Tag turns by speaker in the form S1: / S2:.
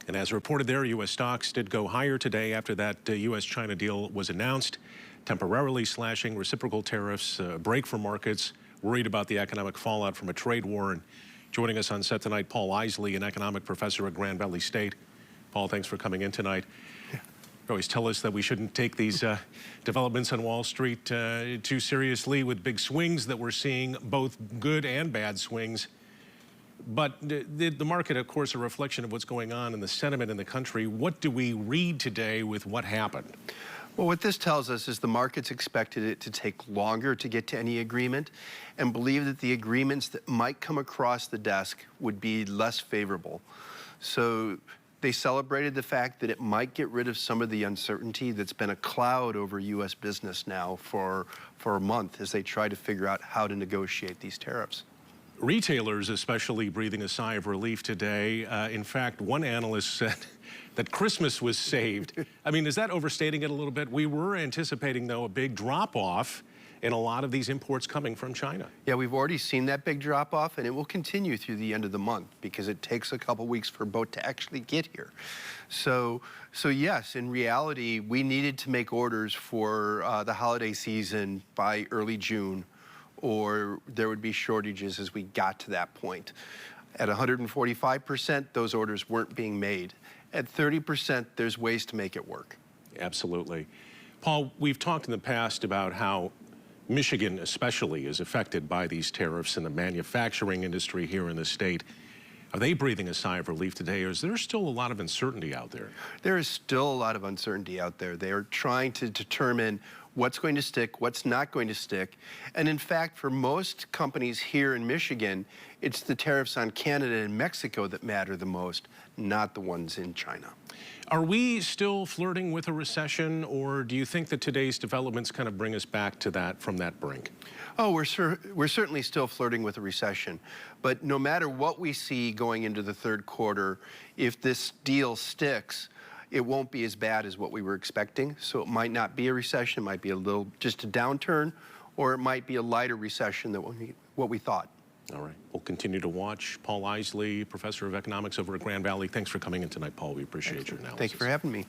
S1: And as reported there, U.S. stocks did go higher today after that U.S.-China deal was announced, temporarily slashing reciprocal tariffs, a break for markets, worried about the economic fallout from a trade war. And joining us on set tonight, Paul Isely, an economic professor at Grand Valley State. Paul, thanks for coming in tonight. You always tell us that we shouldn't take these developments on Wall Street too seriously with big swings that we're seeing, both good and bad swings. But the market, of course, a reflection of what's going on in the sentiment in the country. What do we read today with what happened?
S2: Well, what this tells us is the markets expected it to take longer to get to any agreement and believe that the agreements that might come across the desk would be less favorable. So they celebrated the fact that it might get rid of some of the uncertainty that's been a cloud over U.S. business now for a month as they try to figure out how to negotiate these tariffs.
S1: Retailers especially breathing a sigh of relief today. In fact, one analyst said that Christmas was saved. I mean, is that overstating it a little bit? We were anticipating, though, a big drop-off in a lot of these imports coming from China.
S2: Yeah, we've already seen that big drop-off, and it will continue through the end of the month because it takes a couple weeks for a boat to actually get here. So yes, in reality, we needed to make orders for the holiday season by early June, or there would be shortages as we got to that point. At 145%, those orders weren't being made. At 30%, there's ways to make it work.
S1: Absolutely. Paul, we've talked in the past about how Michigan especially is affected by these tariffs in the manufacturing industry here in the state. Are they breathing a sigh of relief today, or is there still a lot of uncertainty out there?
S2: There is still a lot of uncertainty out there. They are trying to determine what's going to stick, what's not going to stick. And in fact, for most companies here in Michigan, it's the tariffs on Canada and Mexico that matter the most, not the ones in China.
S1: Are we still flirting with a recession, or do you think that today's developments kind of bring us back to that, from that brink?
S2: Oh, we're certainly still flirting with a recession. But no matter what we see going into the third quarter, if this deal sticks, it won't be as bad as what we were expecting. So it might not be a recession, it might be just a downturn, or it might be a lighter recession than what we thought.
S1: All right, we'll continue to watch. Paul Isely, professor of economics over at Grand Valley. Thanks for coming in tonight, Paul. We appreciate your analysis.
S2: Thank you for having me.